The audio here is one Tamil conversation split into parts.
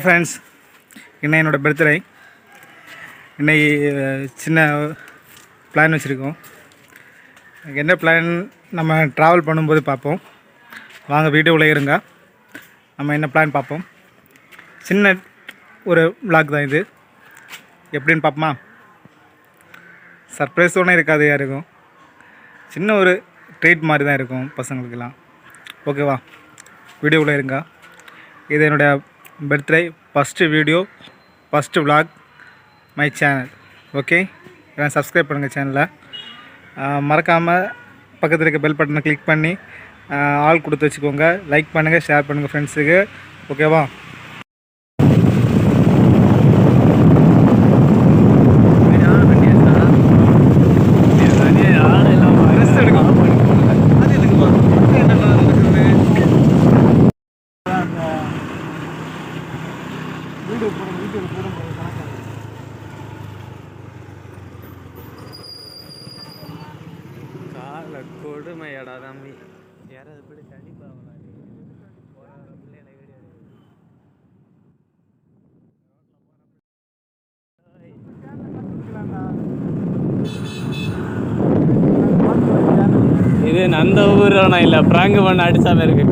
ஃப்ரெண்ட்ஸ், இன்னும் என்னோடய பர்த்டே. இன்னைக்கு சின்ன பிளான் வச்சுருக்கோம். என்ன பிளான் நம்ம ட்ராவல் பண்ணும்போது பார்ப்போம். வாங்க வீடியோவில் இருங்க, நம்ம என்ன பிளான் பார்ப்போம். சின்ன ஒரு விளாக் தான் இது. எப்படின்னு பார்ப்போமா? சர்ப்ரைஸ் ஒன்றும் இருக்காது யாருக்கும். சின்ன ஒரு ட்ரீட் மாதிரி தான் இருக்கும் பசங்களுக்கெல்லாம். ஓகேவா? வீடியோவில் இருங்க. இது என்னுடைய birthday first video, first vlog my channel. Okay, எல்லாம் சப்ஸ்கிரைப் பண்ணுங்கள் சேனலை. மறக்காமல் பக்கத்தில் இருக்க பெல் பட்டனை கிளிக் பண்ணி ஆல் கொடுத்து வச்சுக்கோங்க. லைக் பண்ணுங்கள், ஷேர் பண்ணுங்கள் ஃப்ரெண்ட்ஸுக்கு. ஓகேவா? கொடுமையடா தம்பி, யாராவது பிடிச்சி அடிப்பாங்களா? இது அந்த ஊரானா இல்லை, பிராங்க் பண்ண அடிச்சாம இருக்கு.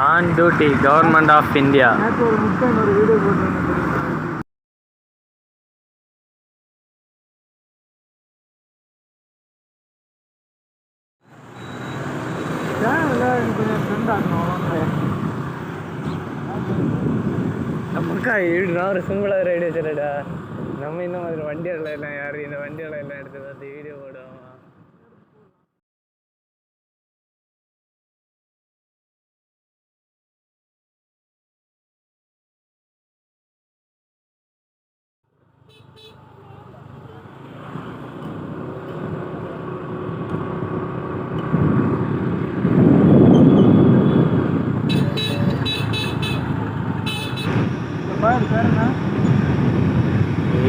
On duty, government of India. நமக்கா நான் ஒரு சிம்பிளாக ரைடு வச்சுடா. நம்ம இந்த மாதிரி வண்டியாளர் எல்லாம் யார் இந்த வண்டியாளர் எல்லாம் எடுத்து பார்த்து வீடியோ போடுவோம்.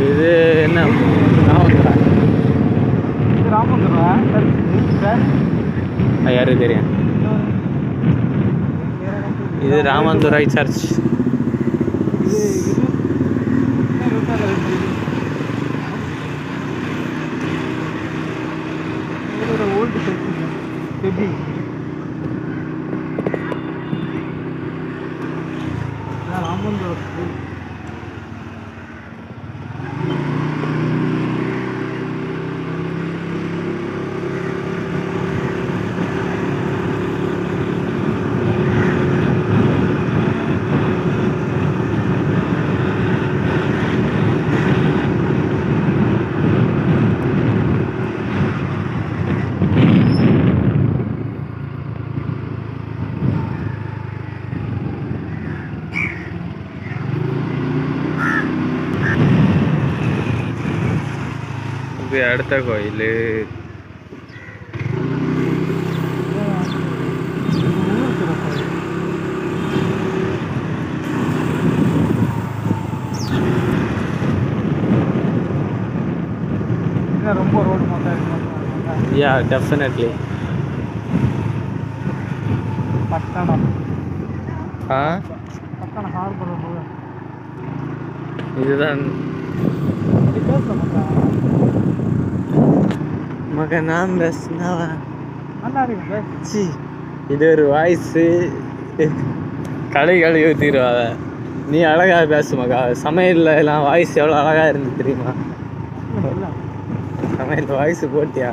இது என்ன யாருக்கு தெரியும்? இது ராமந்துரை சர்ச். இது அடுத்த கோயில். ரொம்ப ரோடு மொத்தம் யா டெஃபினெட்லி. பட்டணம் பட்டணம் ஹார்பர் இதுதான் மக நான் பேசுனவா நல்லா இருக்கு. இது ஒரு வாய்ஸு களை கழுவி ஊற்றிடுவாங்க. நீ அழகா பேசு மகா. சமையல்ல எல்லாம் வாய்ஸ் எவ்வளோ அழகா இருந்து தெரியுமா? சமையல் வாய்ஸ் போட்டியா?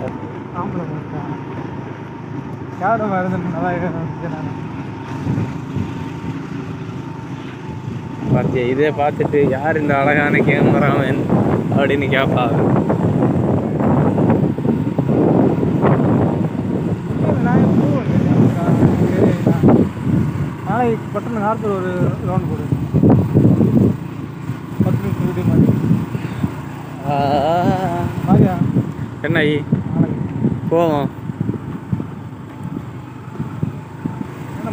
பார்த்தியா? இதே பார்த்துட்டு யார் இந்த அழகான கேமராமேன் அப்படின்னு கேட்பாங்க. நாளைக்கு பட்டணம் ஹார்பர் ஒரு ரவுண்ட் போடு. 10 நிமிஷம் வீடியோ மாதிரி. என்ன போவோம்.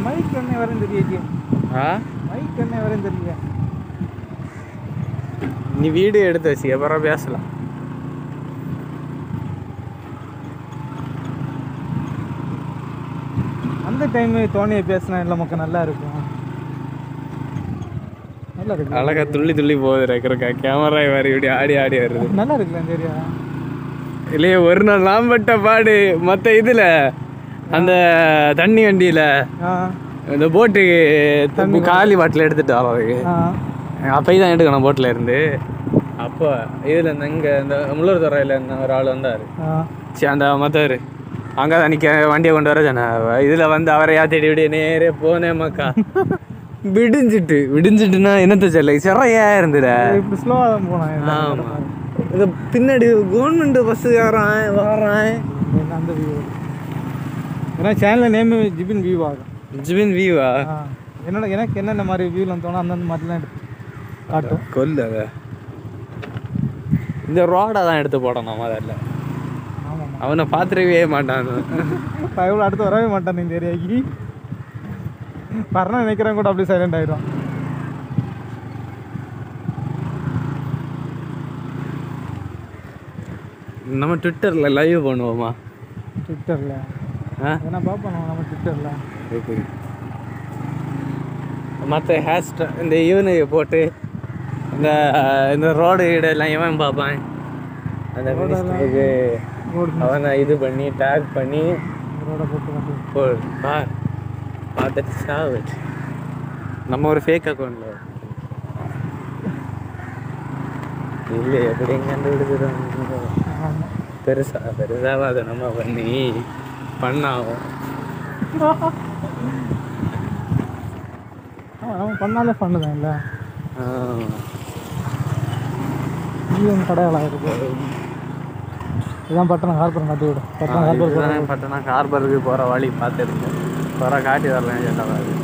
மைக் என்ன வரேன்னு தெரியல. மைக் என்ன வரேன்னு தெரியல. நீ வீடியோ எடுத்து வச்சு அப்புறம் பேசலாம். அந்த டைம் தோனியை பேசினா இல்லை மக்கள் நல்லா இருக்கும். நல்லா இருக்கு. அழகா துள்ளி துள்ளி போகுது இருக்கிறக்கா. கேமரா வேறு இப்படி ஆடி ஆடி வருது. நல்லா இருக்குல்ல சரியா? இல்லையே ஒரு நாள் நான் பட்ட பாடு மற்ற இதில் அந்த தண்ணி வண்டியில் இந்த போட்டுக்கு காலி பாட்டில் எடுத்துகிட்டு வர்றதுக்கு அப்போயும் தான் எடுக்கணும் போட்டில் இருந்து. அப்போ இதில் இந்த இங்கே இந்த முள்ளூர் துறையில் இருந்த ஒரு ஆள் வந்தார். சரி அந்த மற்றவர் அங்கே தான் நிற்க வண்டியை கொண்டு வர சொன்ன. இதில் வந்து அவரை யாத்திட்டு இப்படி நேரே போனேன் மக்கா. விடிஞ்சிட்டுன்னா என்னத்த சொல்ல சிறையா இருந்துட. இப்படி ஸ்லோவாக தான் போனேன். ஆமாம் இது பின்னாடி கவர்மெண்ட் பஸ்ஸு வரான். அந்த வியூ ஏன்னா சேனலில் நேம் ஜிபின் வியூ ஆகும். ஜிபின் வியூவா? எனக்கு என்னென்ன மாதிரி வியூவில் தோணும் அந்தந்த மாதிரிலாம் எடுத்து காட்டும். கொல்லு அதை இந்த ரோடை தான் எடுத்து போடணும் முதல்ல. ஆமாம் அவனை பார்த்துருக்கவே மாட்டான். எவ்வளோ அடுத்து வரவே மாட்டான். இந்த ஏரியாக்கி வரணும் நினைக்கிறேன் கூட அப்படியே சைலண்ட் ஆகிடும். நம்ம ட்விட்டரில் லைவ் பண்ணுவோமா? ட்விட்டரில் ஏன்னா பார்ப்போம் நம்ம ட்விட்டரில் மற்ற ஹேஷ்டாக் இந்த ஈவனுக்கு போட்டு இந்த ரோடு இடெல்லாம் இவன் பார்ப்பான். அந்த மினிஸ்டருக்கு அவனை இது பண்ணி டேக் பண்ணி ரோடை போட்டு பார்த்துட்டு சாவிட். நம்ம ஒரு ஃபேக் அக்கௌண்ட்டில் இல்லை எப்படி கண்டுபிடிச்சிடும். பெருசாக அதை நம்ம பண்ணாகும். நம்ம பண்ணாலே பண்ணுதான் இல்லை. கடையாளம் இருக்கு. இதுதான் பட்டணம் ஹார்பர் காட்டி விடும். பட்டணம் ஹார்பருக்கு போகிற வழி பார்த்துருக்கு. போகிற காட்டி வரலாம் சொல்லாது.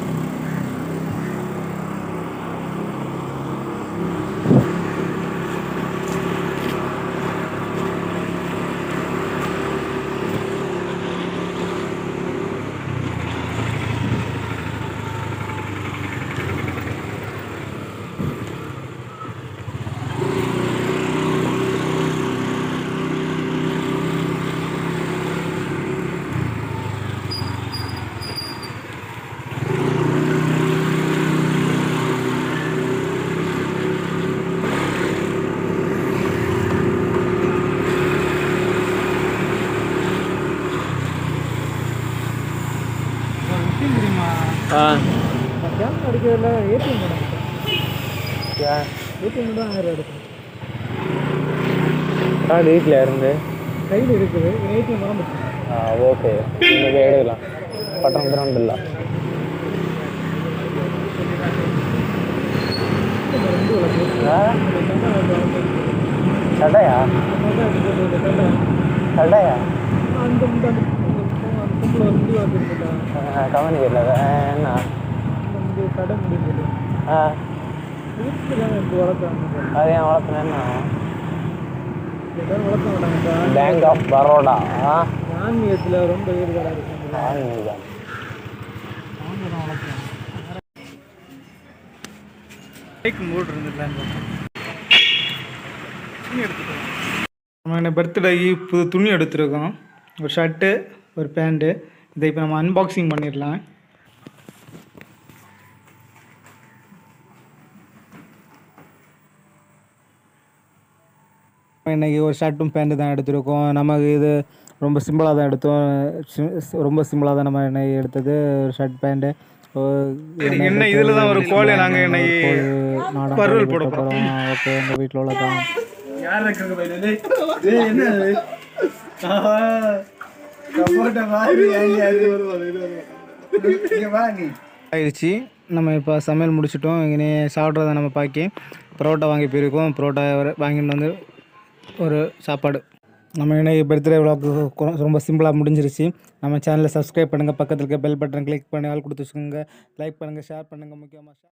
கேம் அடிக்கிறதுல ஏடிஎம் ஏடிஎம் தான் 1000 எடுக்கணும். வீட்டில் இருந்து கையில் இருக்குது ஏடிஎம் வர. ஓகே இன்றைக்கி எடுக்கலாம். பட்டணம் இல்லை சடையா சடையா கவனிக்கல என்ன கடை முடிஞ்சது. அது ஏன் வளர்த்துனேன்னா வளர்க்க மாட்டாங்கப்பா. Bank of Baroda. ஆன்மீகத்தில் ரொம்ப ஈடுபாடாக இருக்கு. ஆன்மீகம். மூடு இருந்துடலான்னு நம்ம என்ன பர்த்டேக்கு புது துணி எடுத்துருக்கோம். ஒரு ஷர்ட்டு, ஒரு பேண்ட்டு. இதை இப்போ நம்ம அன்பாக்சிங் பண்ணிடலாம். இன்றைக்கி ஒரு ஷர்ட்டும் பேண்ட்டு தான் எடுத்திருக்கோம். நமக்கு இது ரொம்ப சிம்பிளாக தான் எடுத்தோம். ரொம்ப சிம்பிளாக தான் நம்ம இன்னைக்கு எடுத்தது. ஒரு ஷர்ட் பேண்ட்டு என்ன இதில் தான் ஒரு கோழி நாங்கள் இன்னைக்கு பருவல் போட போகிறோம். ஓகே, எங்கள் வீட்டில் உள்ள தான் ஆயிடுச்சு. நம்ம இப்போ சமையல் முடிச்சிட்டோம். இங்கே சாப்பிட்றத நம்ம பாக்கி பரோட்டா வாங்கி போயிருக்கோம். பரோட்டா வாங்கிட்டு வந்து ஒரு சாப்பாடு. நம்ம இன்னைக்கு பர்த்டே விளாக் ரொம்ப சிம்பிளாக முடிஞ்சிருச்சு. நம்ம சேனலை சப்ஸ்கிரைப் பண்ணுங்கள், பக்கத்தில் இருக்க பெல் பட்டன் கிளிக் பண்ணி ஆள் கொடுத்து வச்சுக்கோங்க, லைக் பண்ணுங்கள், ஷேர் பண்ணுங்கள். முக்கியமாக